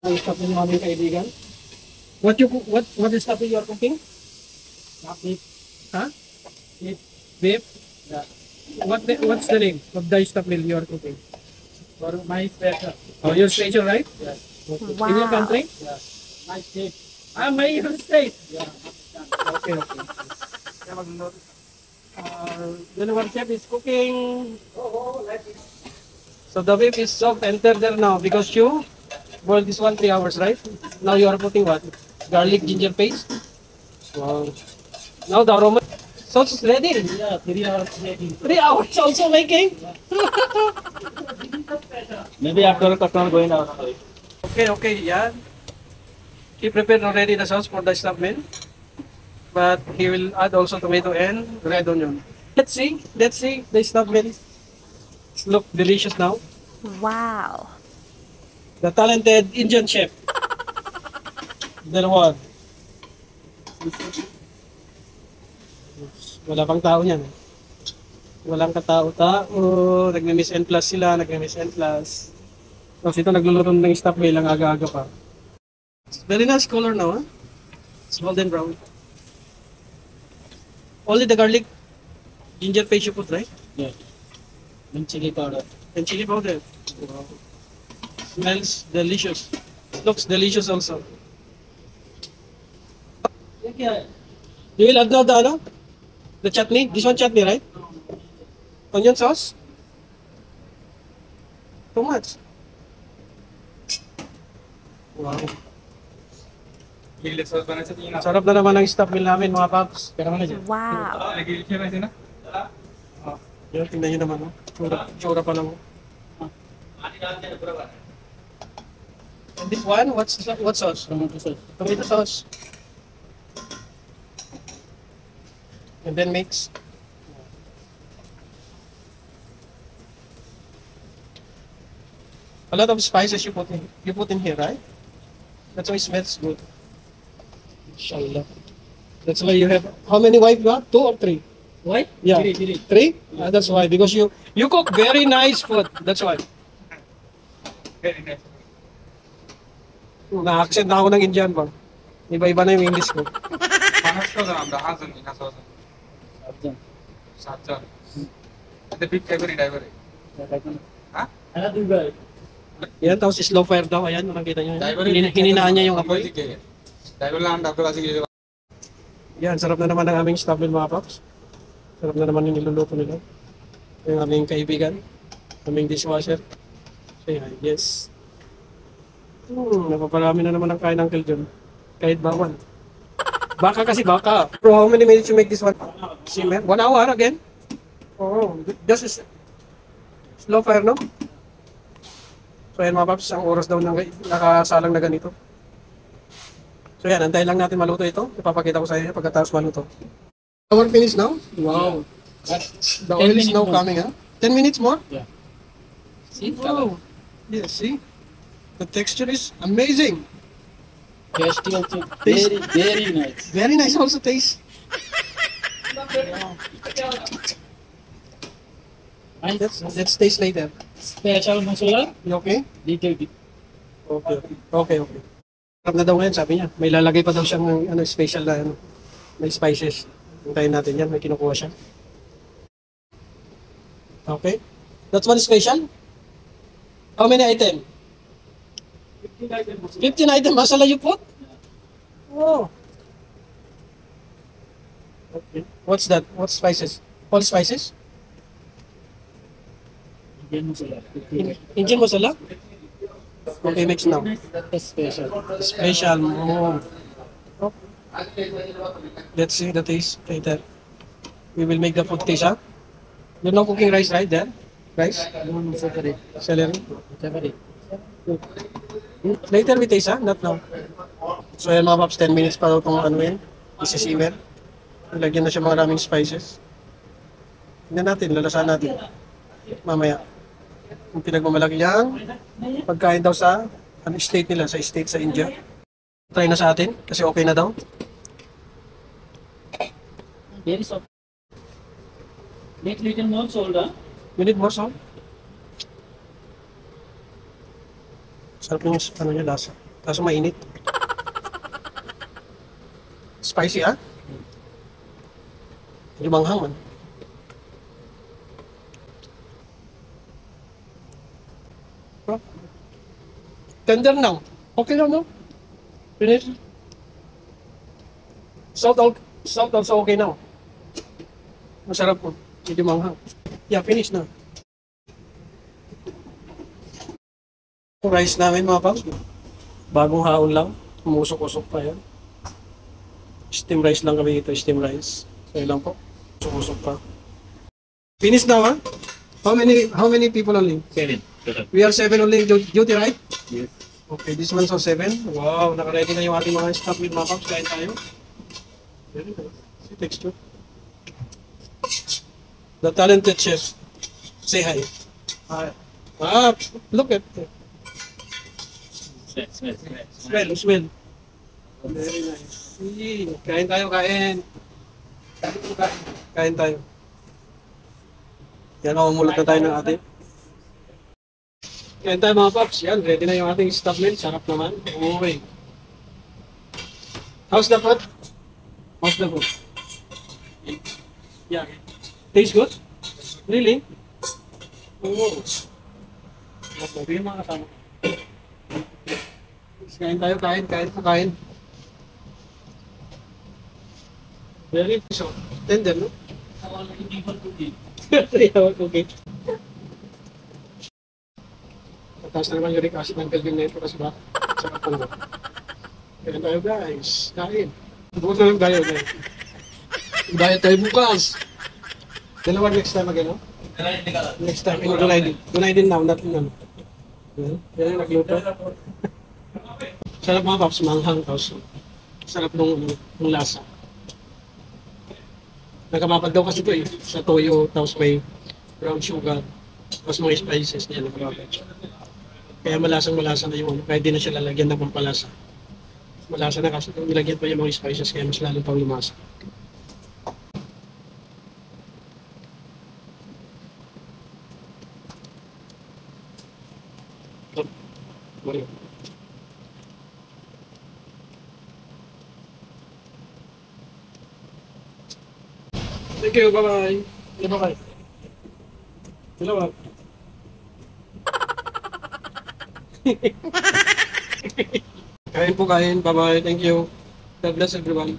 Ang stuff ng aming kaibigan. What is stuff you are cooking? Beef. Huh? Beef. Beef? Yeah. What's the name of the stuff meal you are cooking? For my special. Oh, your station, right? Yes. Okay. Wow. In your country? Yes. My steak. Ah, my state. Yeah. Okay, okay. Then our chef is cooking. So the beef is soft and tender now because you boiled this one 3 hours, right? Now you are putting what? Garlic ginger paste. Wow. Now the aroma sauce is ready. Yeah, 3 hours making. 3 hours also making. Maybe after customer going out. Okay, okay, yeah. He prepared already the sauce for the stuffed meal, but he will add also tomato and red onion. Let's see the stuffed meal. Look delicious now. Wow. The talented Indian chef. There one. Wala pang tao niyan. Walang katao-tao. Nagme-miss and plus sila. Nagme-miss and plus. Tapos ito nagluluto ng stuffed meal ang aga-aga pa. Very nice color now, huh? It's golden brown. Only the garlic, ginger paste you put, right? Yeah. And chili powder. And chili powder. Wow. Smells delicious. Looks delicious also. You will add now the ano? The chutney? This one chutney, right? Onion sauce? Too much. Wow. Sarap na naman ang stuff meal namin mga paps. Pero ano dyan? Wow. Yan, tingnan nyo naman. Tsura pa lang. And this one, what sauce? Tomato sauce. Tomato sauce. And then mix. A lot of spices you put in here, right? That's why it smells good. Inshallah. That's why you have how many wives you have? 2 or 3? Why? Yeah. Chili. 3? That's why because you cook very nice food. That's why. Very nice. Na-accent na ako ng Indian ba? Iba-iba na yung English ko. Yan, tapos slow fire daw. Ayan, nakita nyo. Hininaan niya yung apoy. Yan, sarap na naman ang aming stuff meal mga paps. Sarap na naman yung niluluto nila. Yung aming kaibigan. Aming dishwasher. Say hi, yes. Napaparami na naman ang kain ng Uncle John. Kahit bawal. Baka kasi baka. Bro, how many minutes you make this one? Simmer? 1 hour again? Oh, just slow fire, no? So yan mga paps, ang oras daw nakasalang na ganito. So yan, antayin lang natin maluto ito. Ipapakita ko sa inyo pagkatapos maluto. Hour finished now? Wow. The oil is now coming, huh? 10 minutes more? Yeah. See? Wow. Yeah, see? The texture is amazing. Tasty also. Very, very nice. Very nice also taste. And Let's taste later. special masala, You okay? little bit. Okay. Sarap na daw ngayon, sabi niya. May lalagay pa daw siyang special na may spices. Hintayin natin yan, may kinukuha siya. Okay. That's one special? How many items? 15 items masala you put? Oh. Okay. What's that? What spices? All spices? Indian masala. Indian masala? Okay, mix now. Special. Special. Oh. Let's see the taste later. We will make the food taste, huh? You're not cooking rice, right? There? Rice? No, separate. Celery? Separate. Later we taste, huh? Not now. So yan mga paps, 10 minutes pa daw itong yun. Isi-simmer. Lagyan na siya maraming spices. Tignan natin, lalasahan natin. Mamaya. Yung pinagmamalaki niyang pagkain daw sa state nila, sa state sa India. Try na sa atin kasi okay na daw. Very soft. Make little more salt, huh? You need more salt? Sarap yung niya lasa. Kaso mainit. Spicy, ah? Medyo manghang man. Huh? Tender lang. Okay lang, no? Finish. Salt also okay now. Masarap po. Medyo manghang. Yeah, finish na. Yung rice namin mga paps. Bagong haon lang. Umusok-usok pa yan. Steam rice lang kami dito. Steam rice. So yun lang po. Umusok pa. Finish now, ha? How many people only? 7. We are 7 only duty, right? Yes. Okay, this one's also 7. Wow, naka-ready na yung ating mga stuff with mga paps. Kain tayo. Very nice. See texture. The talented chef. Say hi. Look at it. Smell. Very nice. See, kain tayo, kain. Kain tayo. Yan, mamumulot na tayo ng ating. Kain tayo mga paps. Yan, ready na yung ating stuff meal. Sarap naman. Okay. How's the food? How's the food? Yeah. Tastes good? Really? Oh. Mabuti yung mga kasama. Kain tayo, kain. Very so tender, no? Okay. Mataas na naman uric acid ng Kelvin na ito kasi ba? Sarap po naman. Kain tayo guys. Kain. Bukas na lang tayo guys. Diet tayo bukas. Dalawa next time again, no? Next time. Dunay din now. Not none. Yan yung nagluto. Sarap mga paps. Manghang tapos. Sarap nung lasa. Nagkamapag daw kasi ito eh. Sa toyo, tapos may brown sugar, tapos mga spices niya nagkamapag. Kaya malasang-malasa na yung ano. Kahit di na siya lalagyan ng pampalasa. Malasa na kasi nilagyan pa yung mga spices kaya mas lalo pang lumasa. Mario. Thank you, bye-bye. Bye-bye. Hello. Kain po kain. Bye-bye. Thank you. God bless everyone.